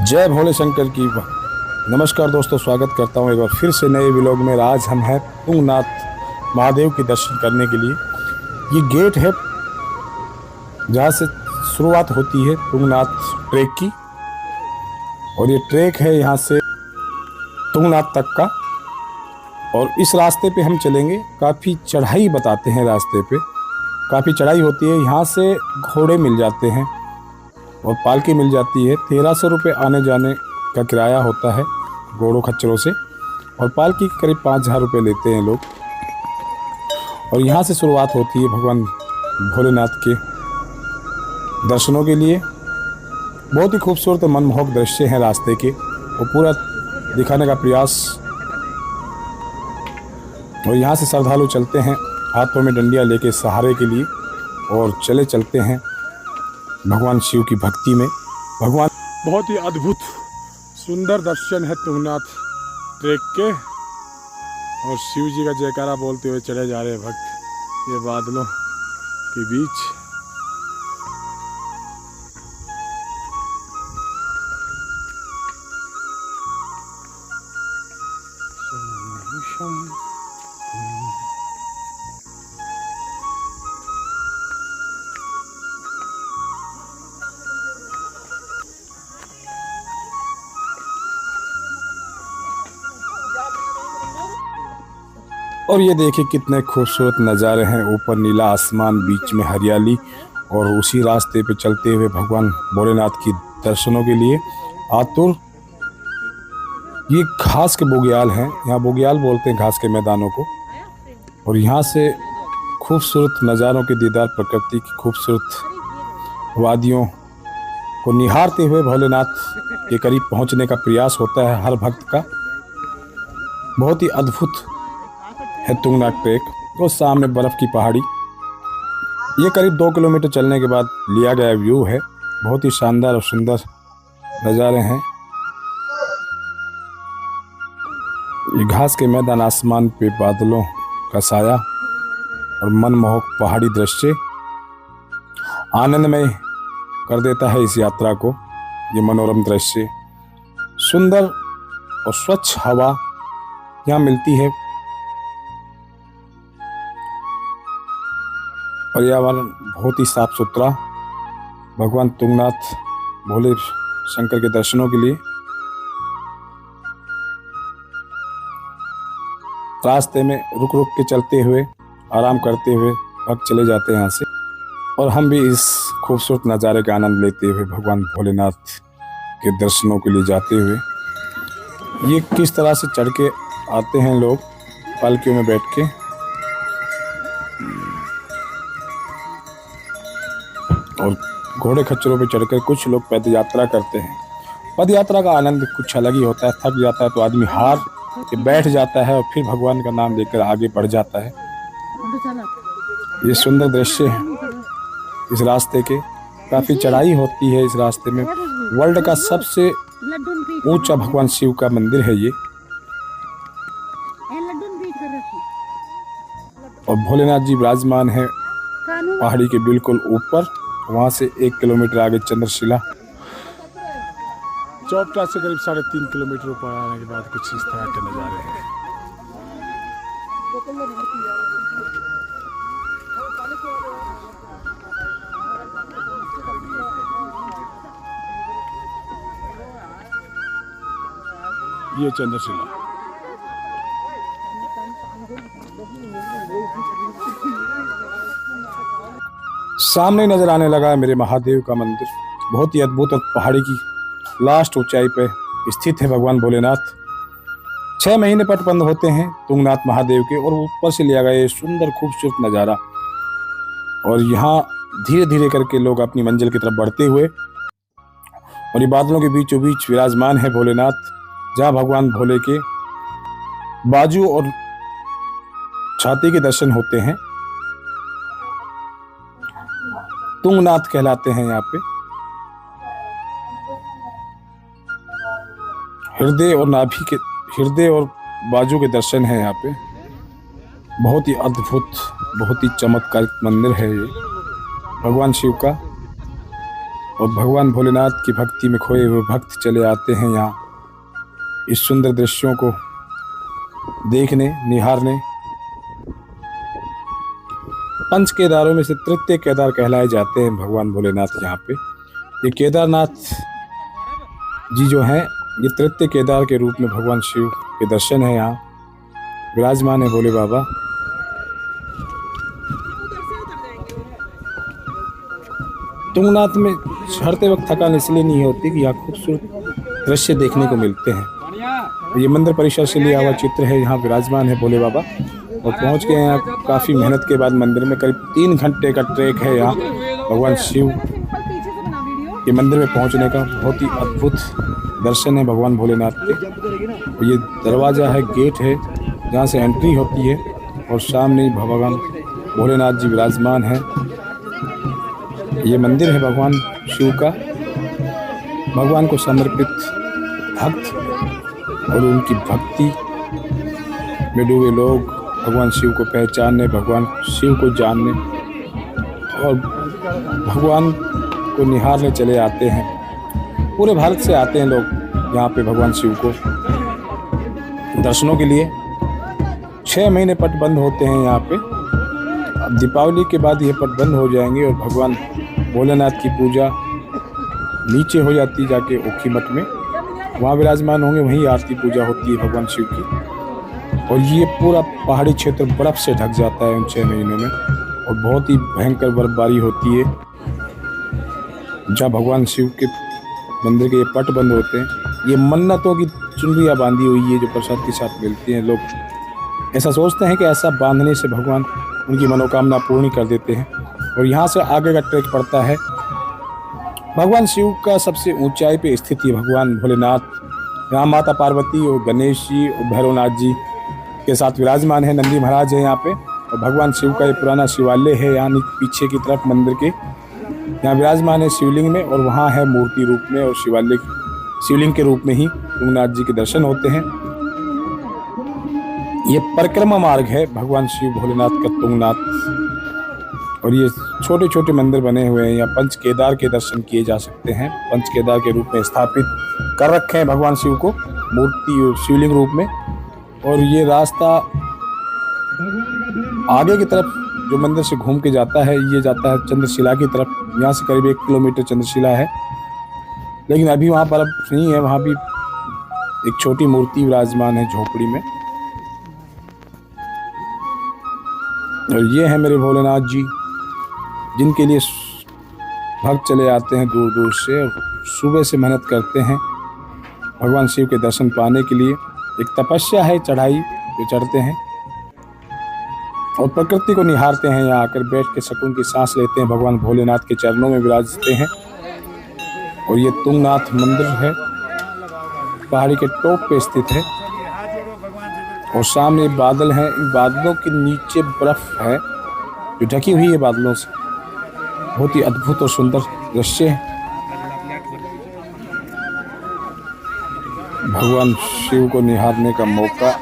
जय भोले शंकर की। नमस्कार दोस्तों, स्वागत करता हूं एक बार फिर से नए व्लॉग में। आज हम हैं तुंगनाथ महादेव के दर्शन करने के लिए। ये गेट है जहां से शुरुआत होती है तुंगनाथ ट्रैक की, और ये ट्रैक है यहां से तुंगनाथ तक का। और इस रास्ते पे हम चलेंगे। काफ़ी चढ़ाई बताते हैं, रास्ते पे काफ़ी चढ़ाई होती है। यहाँ से घोड़े मिल जाते हैं और पालकी मिल जाती है। 1300 रुपये आने जाने का किराया होता है घोड़ों खच्चरों से, और पालकी करीब 5000 रुपये लेते हैं लोग। और यहाँ से शुरुआत होती है भगवान भोलेनाथ के दर्शनों के लिए। बहुत ही खूबसूरत और मनमोहक दृश्य हैं रास्ते के, वो पूरा दिखाने का प्रयास। और यहाँ से श्रद्धालु चलते हैं हाथों में डंडियाँ लेके सहारे के लिए, और चलते हैं भगवान शिव की भक्ति में। भगवान बहुत ही अद्भुत सुंदर दर्शन है तुंगनाथ ट्रैक के, और शिव जी का जयकारा बोलते हुए चले जा रहे हैं भक्त ये बादलों के बीच। और ये देखिए कितने खूबसूरत नज़ारे हैं। ऊपर नीला आसमान, बीच में हरियाली, और उसी रास्ते पे चलते हुए भगवान भोलेनाथ की दर्शनों के लिए आतुर। ये घास के बुग्याल हैं, यहाँ बुग्याल बोलते हैं घास के मैदानों को। और यहाँ से खूबसूरत नज़ारों के दीदार, प्रकृति की खूबसूरत वादियों को निहारते हुए भोलेनाथ के करीब पहुँचने का प्रयास होता है हर भक्त का। बहुत ही अद्भुत है तुंगनाथ ट्रैक। और सामने बर्फ़ की पहाड़ी, ये करीब 2 किलोमीटर चलने के बाद लिया गया व्यू है। बहुत ही शानदार और सुंदर नज़ारे हैं। ये घास के मैदान, आसमान पे बादलों का साया, और मनमोहक पहाड़ी दृश्य आनंदमय कर देता है इस यात्रा को। ये मनोरम दृश्य, सुंदर और स्वच्छ हवा यहाँ मिलती है। पर्यावरण बहुत ही साफ सुथरा। भगवान तुंगनाथ भोले शंकर के दर्शनों के लिए रास्ते में रुक रुक के चलते हुए, आराम करते हुए भक्त चले जाते हैं यहाँ से। और हम भी इस खूबसूरत नज़ारे का आनंद लेते हुए भगवान भोलेनाथ के दर्शनों के लिए जाते हुए। ये किस तरह से चढ़ के आते हैं लोग पालकियों में बैठ के, और घोड़े खच्चरों पे चढ़कर कुछ लोग पद यात्रा करते हैं। पद यात्रा का आनंद कुछ अलग ही होता है। थक जाता है तो आदमी हार के बैठ जाता है और फिर भगवान का नाम लेकर आगे बढ़ जाता है। ये सुंदर दृश्य है इस रास्ते के। काफ़ी चढ़ाई होती है इस रास्ते में। वर्ल्ड का सबसे ऊंचा भगवान शिव का मंदिर है ये। और भोलेनाथ जी विराजमान है पहाड़ी के बिल्कुल ऊपर। वहाँ से 1 किलोमीटर आगे चंद्रशिला, चौपटा से करीब 3.5 किलोमीटर ऊपर आने के बाद कुछ इस तरह के नज़ारे हैं। ये चंद्रशिला, सामने नजर आने लगा है मेरे महादेव का मंदिर। बहुत ही अद्भुत, और पहाड़ी की लास्ट ऊंचाई पे स्थित है भगवान भोलेनाथ। 6 महीने पट बंद होते हैं तुंगनाथ महादेव के, और ऊपर से लिया गया ये सुंदर खूबसूरत नज़ारा। और यहाँ धीरे धीरे करके लोग अपनी मंजिल की तरफ बढ़ते हुए, और ये बादलों के बीचों बीच विराजमान है भोलेनाथ, जहाँ भगवान भोले के बाजू और छाती के दर्शन होते हैं। तुंगनाथ कहलाते हैं यहाँ पे। हृदय और बाजू के दर्शन हैं यहाँ पे। बहुत ही अद्भुत, बहुत ही चमत्कारिक मंदिर है ये भगवान शिव का। और भगवान भोलेनाथ की भक्ति में खोए हुए भक्त चले आते हैं यहाँ इस सुंदर दृश्यों को देखने, निहारने। पंच केदारों में से तृतीय केदार कहलाए जाते हैं भगवान भोलेनाथ यहाँ पे। ये केदारनाथ जी जो हैं, ये तृतीय केदार के रूप में भगवान शिव के दर्शन है यहाँ विराजमान है भोले बाबा। तुंगनाथ में चढ़ते वक्त थकान इसलिए नहीं होती कि यहाँ खूबसूरत दृश्य देखने को मिलते हैं। ये मंदिर परिसर से लिया हुआ चित्र है, यहाँ विराजमान है भोले बाबा और पहुँच गए यहाँ काफ़ी मेहनत के बाद मंदिर में। करीब 3 घंटे का ट्रैक है यहाँ भगवान शिव के मंदिर में पहुँचने का। बहुत ही अद्भुत दर्शन है भगवान भोलेनाथ के। ये दरवाज़ा है, गेट है जहाँ से एंट्री होती है और सामने ही भगवान भोलेनाथ जी विराजमान हैं। ये मंदिर है भगवान शिव का। भगवान को समर्पित भक्त और उनकी भक्ति में डूबे लोग भगवान शिव को पहचानने, भगवान शिव को जानने और भगवान को निहारने चले आते हैं। पूरे भारत से आते हैं लोग यहाँ पे भगवान शिव को दर्शनों के लिए। 6 महीने पट बंद होते हैं यहाँ पे। अब दीपावली के बाद ये पट बंद हो जाएंगे और भगवान भोलेनाथ की पूजा नीचे हो जाती है जाके ओखी मठ में, वहाँ विराजमान होंगे। वहीं आरती पूजा होती है भगवान शिव की। और ये पूरा पहाड़ी क्षेत्र बर्फ़ से ढक जाता है उन 6 महीनों में और बहुत ही भयंकर बर्फबारी होती है। जहाँ भगवान शिव के मंदिर के ये पट बंद होते हैं, ये मन्नतों की चुनरियाँ बांधी हुई है जो प्रसाद के साथ मिलती हैं। लोग ऐसा सोचते हैं कि ऐसा बांधने से भगवान उनकी मनोकामना पूर्ण कर देते हैं। और यहाँ से आगे का ट्रैक पड़ता है भगवान शिव का सबसे ऊंचाई पे स्थित है भगवान भोलेनाथ। यहाँ माता पार्वती और गणेश जी और भैरवनाथ जी के साथ विराजमान है। नंदी महाराज है यहाँ पे और भगवान शिव का ये पुराना शिवालय है यहाँ पीछे की तरफ मंदिर के। यहाँ विराजमान है शिवलिंग में और वहाँ है मूर्ति रूप में और शिवालय शिवलिंग के रूप में ही तुंगनाथ जी के दर्शन होते हैं। ये परिक्रमा मार्ग है भगवान शिव भोलेनाथ का तुंगनाथ। और ये छोटे छोटे मंदिर बने हुए हैं। यहाँ पंच केदार के दर्शन किए जा सकते हैं। पंच केदार के रूप में स्थापित कर रखे हैं भगवान शिव को मूर्ति और शिवलिंग रूप में। और ये रास्ता आगे की तरफ जो मंदिर से घूम के जाता है, ये जाता है चंद्रशिला की तरफ। यहाँ से करीब 1 किलोमीटर चंद्रशिला है, लेकिन अभी वहाँ बर्फ नहीं है। वहाँ भी एक छोटी मूर्ति विराजमान है झोपड़ी में। और ये है मेरे भोलेनाथ जी जिनके लिए भक्त चले आते हैं दूर दूर से और सुबह से मेहनत करते हैं भगवान शिव के दर्शन पाने के लिए। एक तपस्या है, चढ़ाई जो चढ़ते हैं और प्रकृति को निहारते हैं। यहाँ आकर बैठ के सुकून की सांस लेते हैं। भगवान भोलेनाथ के चरणों में विराजते हैं। और ये तुंगनाथ मंदिर है, पहाड़ी के टॉप पे स्थित है और सामने बादल हैं। इन बादलों के नीचे बर्फ है जो ढकी हुई है बादलों से। बहुत ही अद्भुत और सुंदर दृश्य है। भगवान शिव को निहारने का मौका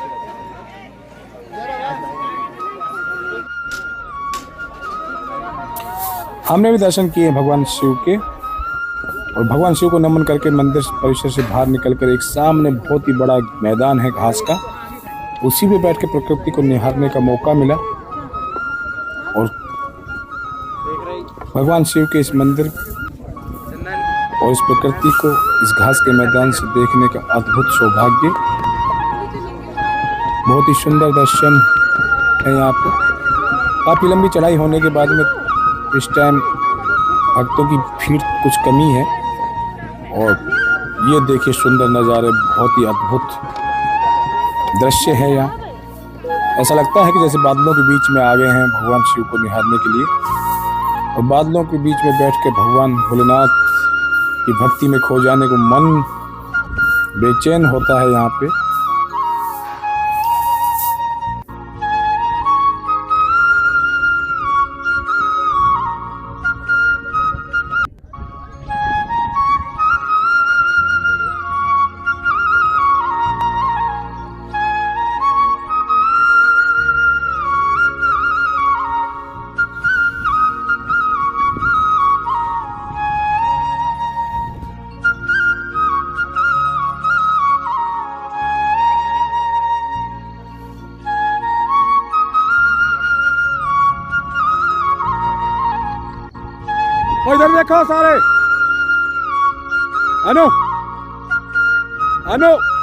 हमने भी दर्शन किए भगवान शिव के। और भगवान शिव को नमन करके मंदिर परिसर से बाहर निकलकर एक सामने बहुत ही बड़ा मैदान है घास का, उसी पे बैठ के प्रकृति को निहारने का मौका मिला। और भगवान शिव के इस मंदिर और इस प्रकृति को इस घास के मैदान से देखने का अद्भुत सौभाग्य। बहुत ही सुंदर दर्शन है यहाँ पे। काफ़ी लंबी चढ़ाई होने के बाद में इस टाइम भक्तों की भीड़ कुछ कमी है। और ये देखिए सुंदर नज़ारे, बहुत ही अद्भुत दृश्य है यहाँ। ऐसा लगता है कि जैसे बादलों के बीच में आ गए हैं भगवान शिव को निहारने के लिए। और बादलों के बीच में बैठ के भगवान भोलेनाथ की भक्ति में खो जाने को मन बेचैन होता है यहाँ पे। और इधर देखो सारे। अनु, अनु